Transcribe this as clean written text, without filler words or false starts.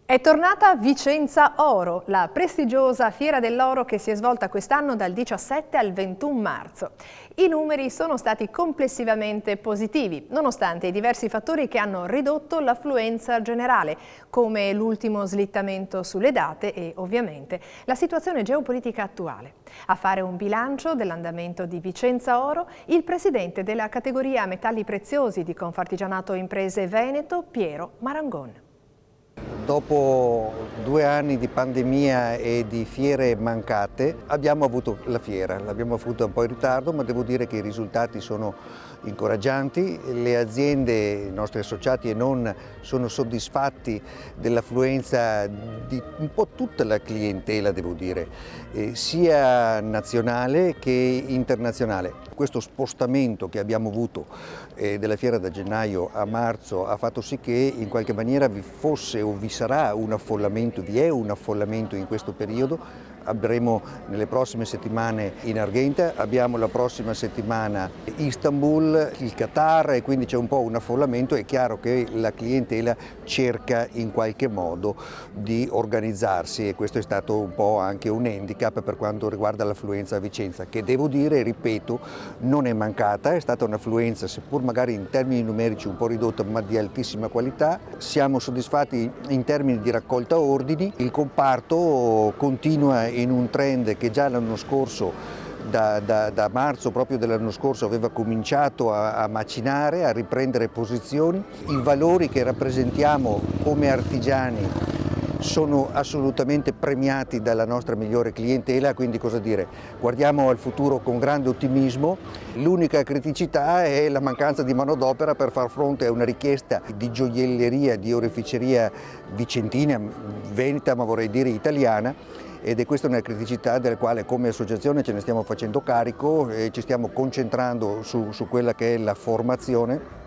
È tornata Vicenza Oro, la prestigiosa Fiera dell'Oro che si è svolta quest'anno dal 17 al 21 marzo. I numeri sono stati complessivamente positivi, nonostante i diversi fattori che hanno ridotto l'affluenza generale, come l'ultimo slittamento sulle date e, ovviamente, la situazione geopolitica attuale. A fare un bilancio dell'andamento di Vicenza Oro, il presidente della categoria metalli preziosi di Confartigianato Imprese Veneto, Piero Marangon. Dopo 2 anni di pandemia e di fiere mancate abbiamo avuto la fiera, l'abbiamo avuta un po' in ritardo, ma devo dire che i risultati sono incoraggianti. Le aziende, i nostri associati e non, sono soddisfatti dell'affluenza di un po' tutta la clientela, devo dire, sia nazionale che internazionale. Questo spostamento che abbiamo avuto della fiera da gennaio a marzo ha fatto sì che in qualche maniera vi fosse o vi sarà un affollamento, vi è un affollamento in questo periodo. Avremo nelle prossime settimane in Argenta, abbiamo la prossima settimana Istanbul, il Qatar, e quindi c'è un po' un affollamento. È chiaro che la clientela cerca in qualche modo di organizzarsi e questo è stato un po' anche un handicap per quanto riguarda l'affluenza a Vicenza, che devo dire, ripeto, non è mancata, è stata un'affluenza seppur magari in termini numerici un po' ridotta ma di altissima qualità. Siamo soddisfatti in termini di raccolta ordini, il comparto continua in un trend che già l'anno scorso, da marzo proprio dell'anno scorso, aveva cominciato a macinare, a riprendere posizioni. I valori che rappresentiamo come artigiani sono assolutamente premiati dalla nostra migliore clientela, quindi cosa dire, guardiamo al futuro con grande ottimismo. L'unica criticità è la mancanza di manodopera per far fronte a una richiesta di gioielleria, di oreficeria vicentina, veneta, ma vorrei dire italiana, ed è questa una criticità della quale come associazione ce ne stiamo facendo carico e ci stiamo concentrando su quella che è la formazione